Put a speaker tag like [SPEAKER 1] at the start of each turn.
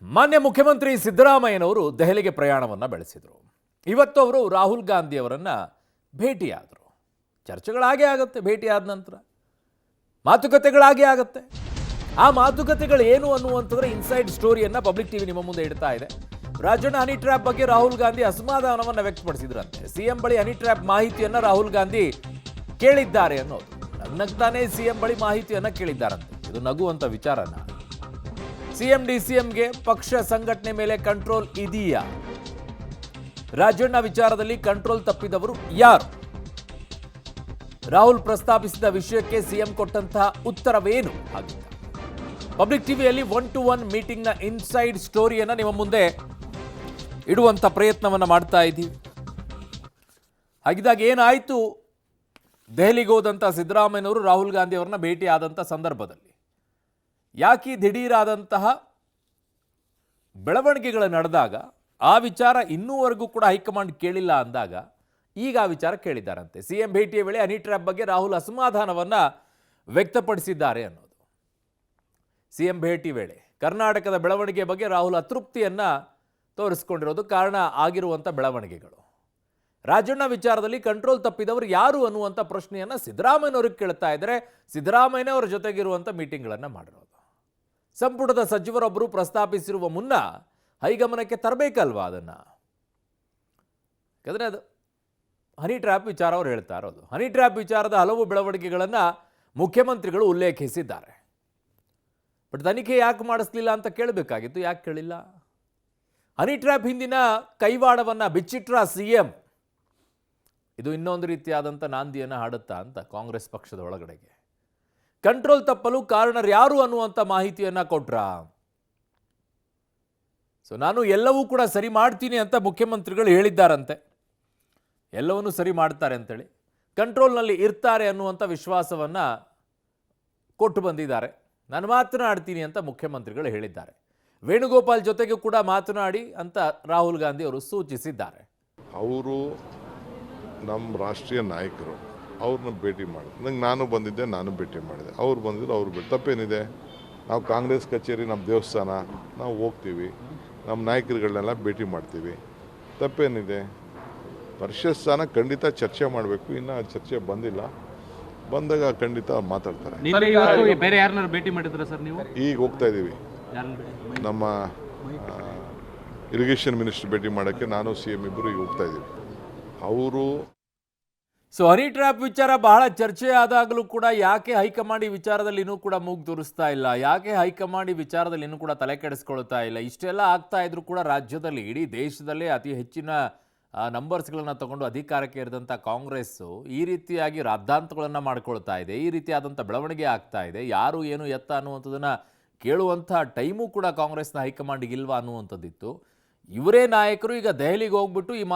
[SPEAKER 1] ಮಾನ್ಯ ಮುಖ್ಯಮಂತ್ರಿ ಸಿದ್ದರಾಮಯ್ಯನವರು ದೆಹಲಿಗೆ ಪ್ರಯಾಣವನ್ನು ಬೆಳೆಸಿದರು. ಇವತ್ತು ಅವರು ರಾಹುಲ್ ಗಾಂಧಿ ಅವರನ್ನು ಭೇಟಿಯಾದರು. ಚರ್ಚೆಗಳಾಗೇ ಆಗುತ್ತೆ, ಭೇಟಿಯಾದ ನಂತರ ಮಾತುಕತೆಗಳಾಗೇ ಆಗುತ್ತೆ. ಆ ಮಾತುಕತೆಗಳು ಏನು ಅನ್ನುವಂಥದ್ರ ಇನ್ಸೈಡ್ ಸ್ಟೋರಿಯನ್ನು ಪಬ್ಲಿಕ್ ಟಿವಿ ನಿಮ್ಮ ಮುಂದೆ ಇಡ್ತಾ ಇದೆ. ರಾಜಣ್ಣ ಹನಿ ಟ್ರ್ಯಾಪ್ ಬಗ್ಗೆ ರಾಹುಲ್ ಗಾಂಧಿ ಅಸಮಾಧಾನವನ್ನು ವ್ಯಕ್ತಪಡಿಸಿದ್ರಂತೆ. ಸಿಎಂ ಬಳಿ ಹನಿ ಟ್ರ್ಯಾಪ್ ಮಾಹಿತಿಯನ್ನು ರಾಹುಲ್ ಗಾಂಧಿ ಕೇಳಿದ್ದಾರೆ ಅನ್ನೋದು. ನಗ್ನಗ್ತಾನೆ ಸಿಎಂ ಬಳಿ ಮಾಹಿತಿಯನ್ನು ಕೇಳಿದ್ದಾರಂತೆ. ಇದು ನಗುವಂಥ ವಿಚಾರನ. ಸಿಎಂ ಡಿಸಿಎಂಗೆ ಪಕ್ಷ ಸಂಘಟನೆ ಮೇಲೆ ಕಂಟ್ರೋಲ್ ಇದೆಯಾ? ರಾಜಣ್ಣ ವಿಚಾರದಲ್ಲಿ ಕಂಟ್ರೋಲ್ ತಪ್ಪಿದವರು ಯಾರು? ರಾಹುಲ್ ಪ್ರಸ್ತಾಪಿಸಿದ ವಿಷಯಕ್ಕೆ ಸಿಎಂ ಕೊಟ್ಟಂತಹ ಉತ್ತರವೇನು? ಹಾಗಿದ್ದ ಪಬ್ಲಿಕ್ ಟಿವಿಯಲ್ಲಿ 1-to-1 ಮೀಟಿಂಗ್ನ ಇನ್ಸೈಡ್ ಸ್ಟೋರಿಯನ್ನು ನಿಮ್ಮ ಮುಂದೆ ಇಡುವಂಥ ಪ್ರಯತ್ನವನ್ನು ಮಾಡ್ತಾ ಇದ್ದೀವಿ. ಹಾಗಿದ್ದಾಗ ಏನಾಯಿತು? ದೆಹಲಿಗೆ ಹೋದಂಥ ಸಿದ್ದರಾಮಯ್ಯನವರು ರಾಹುಲ್ ಗಾಂಧಿ ಅವರನ್ನ ಭೇಟಿ ಆದಂಥ ಸಂದರ್ಭದಲ್ಲಿ ಯಾಕೆ ದಿಢೀರಾದಂತಹ ಬೆಳವಣಿಗೆಗಳು ನಡೆದಾಗ ಆ ವಿಚಾರ ಇನ್ನೂವರೆಗೂ ಕೂಡ ಹೈಕಮಾಂಡ್ ಕೇಳಿಲ್ಲ ಅಂದಾಗ ಈಗ ಆ ವಿಚಾರ ಕೇಳಿದ್ದಾರಂತೆ. ಸಿಎಂ ಭೇಟಿಯ ವೇಳೆ ಹನಿ ಟ್ರ್ಯಾಪ್ ಬಗ್ಗೆ ರಾಹುಲ್ ಅಸಮಾಧಾನವನ್ನು ವ್ಯಕ್ತಪಡಿಸಿದ್ದಾರೆ ಅನ್ನೋದು. ಸಿಎಂ ಭೇಟಿ ವೇಳೆ ಕರ್ನಾಟಕದ ಬೆಳವಣಿಗೆ ಬಗ್ಗೆ ರಾಹುಲ್ ಅತೃಪ್ತಿಯನ್ನು ತೋರಿಸ್ಕೊಂಡಿರೋದು ಕಾರಣ ಆಗಿರುವಂಥ ಬೆಳವಣಿಗೆಗಳು. ರಾಜಣ್ಣ ವಿಚಾರದಲ್ಲಿ ಕಂಟ್ರೋಲ್ ತಪ್ಪಿದವರು ಯಾರು ಅನ್ನುವಂಥ ಪ್ರಶ್ನೆಯನ್ನು ಸಿದ್ದರಾಮಯ್ಯನವ್ರಿಗೆ ಕೇಳ್ತಾ ಇದ್ದಾರೆ. ಸಿದ್ದರಾಮಯ್ಯನವರ ಜೊತೆಗಿರುವಂಥ ಮೀಟಿಂಗ್ಗಳನ್ನು ಮಾಡಿರೋದು. ಸಂಪುಟದ ಸಚಿವರೊಬ್ಬರು ಪ್ರಸ್ತಾಪಿಸಿರುವ ಮುನ್ನ ಹೈಗಮನಕ್ಕೆ ತರಬೇಕಲ್ವಾ ಅದನ್ನು? ಯಾಕಂದರೆ ಅದು ಹನಿ ಟ್ರ್ಯಾಪ್ ವಿಚಾರ ಅವ್ರು ಹೇಳ್ತಾ ಇರೋದು. ಹನಿ ಟ್ರ್ಯಾಪ್ ವಿಚಾರದ ಹಲವು ಬೆಳವಣಿಗೆಗಳನ್ನು ಮುಖ್ಯಮಂತ್ರಿಗಳು ಉಲ್ಲೇಖಿಸಿದ್ದಾರೆ. ಬಟ್ ತನಿಖೆ ಯಾಕೆ ಮಾಡಿಸ್ಲಿಲ್ಲ ಅಂತ ಕೇಳಬೇಕಾಗಿತ್ತು, ಯಾಕೆ ಕೇಳಿಲ್ಲ? ಹನಿ ಟ್ರ್ಯಾಪ್ ಹಿಂದಿನ ಕೈವಾಡವನ್ನು ಬಿಚ್ಚಿಟ್ರ ಸಿಎಂ. ಇದು ಇನ್ನೊಂದು ರೀತಿಯಾದಂಥ ನಾಂದಿಯನ್ನು ಹಾಡುತ್ತಾ ಅಂತ ಕಾಂಗ್ರೆಸ್ ಪಕ್ಷದ ಒಳಗಡೆಗೆ. ಕಂಟ್ರೋಲ್ ತಪ್ಪಲು ಕಾರಣರು ಯಾರು ಅನ್ನುವಂಥ ಮಾಹಿತಿಯನ್ನು ಕೊಟ್ರ. ಸೊ ನಾನು ಎಲ್ಲವೂ ಕೂಡ ಸರಿ ಮಾಡ್ತೀನಿ ಅಂತ ಮುಖ್ಯಮಂತ್ರಿಗಳು ಹೇಳಿದ್ದಾರಂತೆ. ಎಲ್ಲವನ್ನೂ ಸರಿ ಮಾಡ್ತಾರೆ ಅಂತೇಳಿ ಕಂಟ್ರೋಲ್ನಲ್ಲಿ ಇರ್ತಾರೆ ಅನ್ನುವಂಥ ವಿಶ್ವಾಸವನ್ನು ಕೊಟ್ಟು ಬಂದಿದ್ದಾರೆ. ನಾನು ಮಾತನಾಡ್ತೀನಿ ಅಂತ ಮುಖ್ಯಮಂತ್ರಿಗಳು ಹೇಳಿದ್ದಾರೆ. ವೇಣುಗೋಪಾಲ್ ಜೊತೆಗೂ ಕೂಡ ಮಾತನಾಡಿ ಅಂತ ರಾಹುಲ್ ಗಾಂಧಿ ಅವರು ಸೂಚಿಸಿದ್ದಾರೆ.
[SPEAKER 2] ಅವರು ನಮ್ಮ ರಾಷ್ಟ್ರೀಯ ನಾಯಕರು, ಅವ್ರನ್ನ ಭೇಟಿ ಮಾಡಿದ್ರು. ನಂಗೆ ನಾನು ಬಂದಿದ್ದೆ, ನಾನು ಭೇಟಿ ಮಾಡಿದೆ. ಅವ್ರು ಬಂದಿದ್ರು, ಅವ್ರು ಭೇಟಿ. ತಪ್ಪೇನಿದೆ? ನಾವು ಕಾಂಗ್ರೆಸ್ ಕಚೇರಿ, ನಮ್ಮ ದೇವಸ್ಥಾನ, ನಾವು ಹೋಗ್ತೀವಿ, ನಮ್ಮ ನಾಯಕರುಗಳನ್ನೆಲ್ಲ ಭೇಟಿ ಮಾಡ್ತೀವಿ. ತಪ್ಪೇನಿದೆ? ಪರಿಷತ್ ಸ್ಥಾನ ಖಂಡಿತ ಚರ್ಚೆ ಮಾಡಬೇಕು. ಇನ್ನು ಚರ್ಚೆ ಬಂದಿಲ್ಲ, ಬಂದಾಗ ಖಂಡಿತ ಮಾತಾಡ್ತಾರೆ.
[SPEAKER 3] ಬೇರೆ ಯಾರನ್ನಾರು ಭೇಟಿ ಮಾಡಿದ್ರ ಸರ್ ನೀವು?
[SPEAKER 2] ಈಗ ಹೋಗ್ತಾ ಇದ್ದೀವಿ, ನಮ್ಮ ಇರಿಗೇಷನ್ ಮಿನಿಸ್ಟರ್ ಭೇಟಿ ಮಾಡೋಕ್ಕೆ ನಾನು ಸಿಎಂ ಇಬ್ಬರು ಈಗ ಹೋಗ್ತಾ ಇದ್ದೀವಿ. ಅವರು
[SPEAKER 1] ಸೊ ಹನಿ ಟ್ರ್ಯಾಪ್ ವಿಚಾರ ಬಹಳ ಚರ್ಚೆ ಆದಾಗಲೂ ಕೂಡ ಯಾಕೆ ಹೈಕಮಾಂಡ್ ಈ ವಿಚಾರದಲ್ಲಿ ಇನ್ನೂ ಕೂಡ ಮೂಗು ತೋರಿಸ್ತಾ ಇಲ್ಲ? ಯಾಕೆ ಹೈಕಮಾಂಡ್ ಈ ವಿಚಾರದಲ್ಲಿ ಇನ್ನೂ ಕೂಡ ತಲೆ ಕೆಡಿಸ್ಕೊಳ್ತಾ ಇಲ್ಲ? ಇಷ್ಟೆಲ್ಲ ಆಗ್ತಾ ಇದ್ರೂ ಕೂಡ ರಾಜ್ಯದಲ್ಲಿ, ಇಡೀ ದೇಶದಲ್ಲೇ ಅತಿ ಹೆಚ್ಚಿನ ನಂಬರ್ಸ್ಗಳನ್ನು ತಗೊಂಡು ಅಧಿಕಾರಕ್ಕೆ ಇರಿದಂಥ ಕಾಂಗ್ರೆಸ್ಸು ಈ ರೀತಿಯಾಗಿ ರಾದ್ದಾಂತಗಳನ್ನು ಮಾಡ್ಕೊಳ್ತಾ ಇದೆ. ಈ ರೀತಿಯಾದಂಥ ಬೆಳವಣಿಗೆ ಆಗ್ತಾ ಇದೆ. ಯಾರು ಏನು ಎತ್ತ ಅನ್ನುವಂಥದ್ದನ್ನು ಕೇಳುವಂಥ ಟೈಮು ಕೂಡ ಕಾಂಗ್ರೆಸ್ನ ಹೈಕಮಾಂಡಿಗೆ ಇಲ್ವಾ ಅನ್ನುವಂಥದ್ದಿತ್ತು. ಇವರೇ ನಾಯಕರು ಈಗ ದೆಹಲಿಗೆ ಹೋಗ್ಬಿಟ್ಟು ಈ